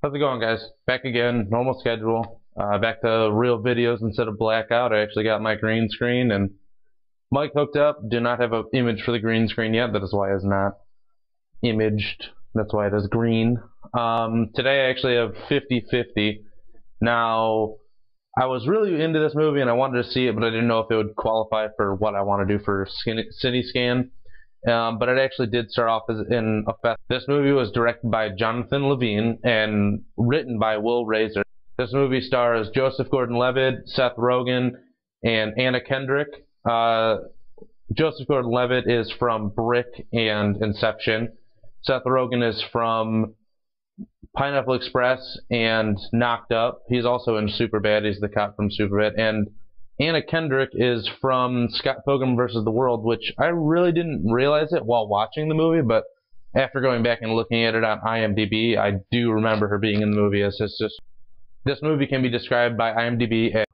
How's it going, guys? Back again, normal schedule. Back to real videos instead of blackout. I actually got my green screen and mic hooked up. Do not have an image for the green screen yet. That is why it's not imaged. That's why it is green. Today I actually have 50-50. Now, I was really into this movie and I wanted to see it, but I didn't know if it would qualify for what I want to do for Cine Scan. But it actually did start off as in a fest. This movie was directed by Jonathan Levine and written by Will Razor. This movie stars Joseph Gordon-Levitt, Seth Rogen, and Anna Kendrick. Joseph Gordon-Levitt is from Brick and Inception. Seth Rogen is from Pineapple Express and Knocked Up. He's also in Superbad. He's the cop from Superbad. And Anna Kendrick is from Scott Pilgrim vs. the World, which I really didn't realize it while watching the movie, but after going back and looking at it on IMDb, I do remember her being in the movie as his sister. This movie can be described by IMDb as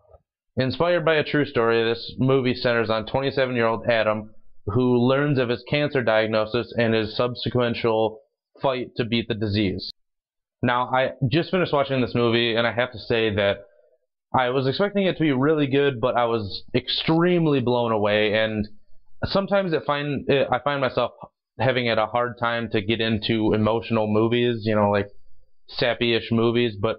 inspired by a true story. This movie centers on 27-year-old Adam, who learns of his cancer diagnosis and his subsequent fight to beat the disease. Now, I just finished watching this movie, and I have to say that I was expecting it to be really good, but I was extremely blown away, and sometimes I find myself having a hard time to get into emotional movies, you know, like sappy-ish movies, but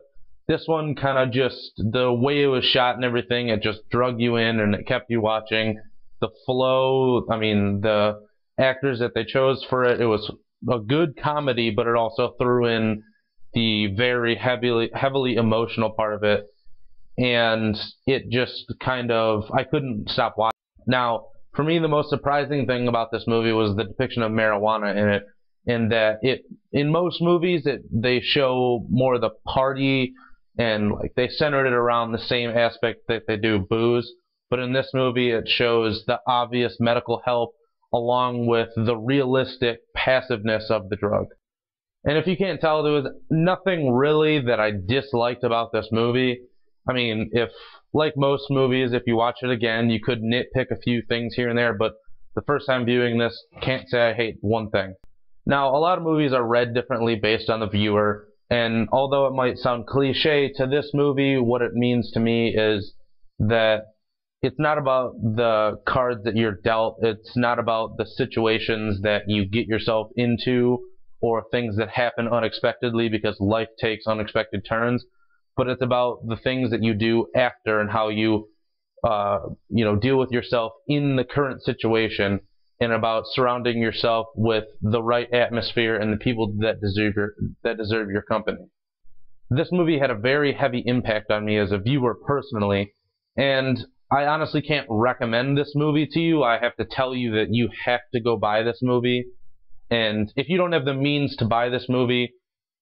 this one kind of just, the way it was shot and everything, it just drug you in and it kept you watching. The flow, I mean, the actors that they chose for it, it was a good comedy, but it also threw in the very heavily emotional part of it. And it just kind of, I couldn't stop watching. Now, for me, the most surprising thing about this movie was the depiction of marijuana in it, in that in most movies, they show more of the party, and like they centered it around the same aspect that they do booze. But in this movie, it shows the obvious medical help along with the realistic passiveness of the drug. And if you can't tell, there was nothing really that I disliked about this movie. I mean, if, like most movies, if you watch it again, you could nitpick a few things here and there, but the first time viewing this, can't say I hate one thing. Now, a lot of movies are read differently based on the viewer, and although it might sound cliche, to this movie, what it means to me is that it's not about the cards that you're dealt, it's not about the situations that you get yourself into, or things that happen unexpectedly because life takes unexpected turns. But it's about the things that you do after and how you, deal with yourself in the current situation, and about surrounding yourself with the right atmosphere and the people that deserve your company. This movie had a very heavy impact on me as a viewer personally, and I honestly can't recommend this movie to you. I have to tell you that you have to go buy this movie, and if you don't have the means to buy this movie,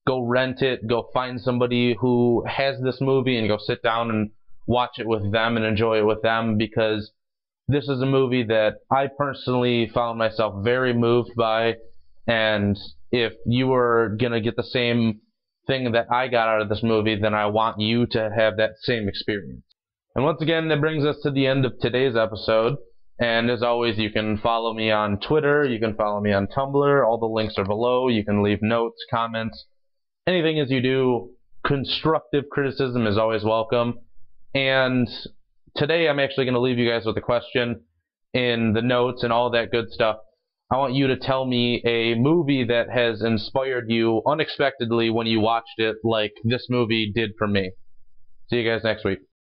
go rent it, go find somebody who has this movie and go sit down and watch it with them and enjoy it with them, because this is a movie that I personally found myself very moved by, and if you were going to get the same thing that I got out of this movie, then I want you to have that same experience. And once again, that brings us to the end of today's episode. And as always, you can follow me on Twitter, you can follow me on Tumblr, all the links are below, you can leave notes, comments, anything as you do. Constructive criticism is always welcome. And today I'm actually going to leave you guys with a question in the notes and all that good stuff. I want you to tell me a movie that has inspired you unexpectedly when you watched it, like this movie did for me. See you guys next week.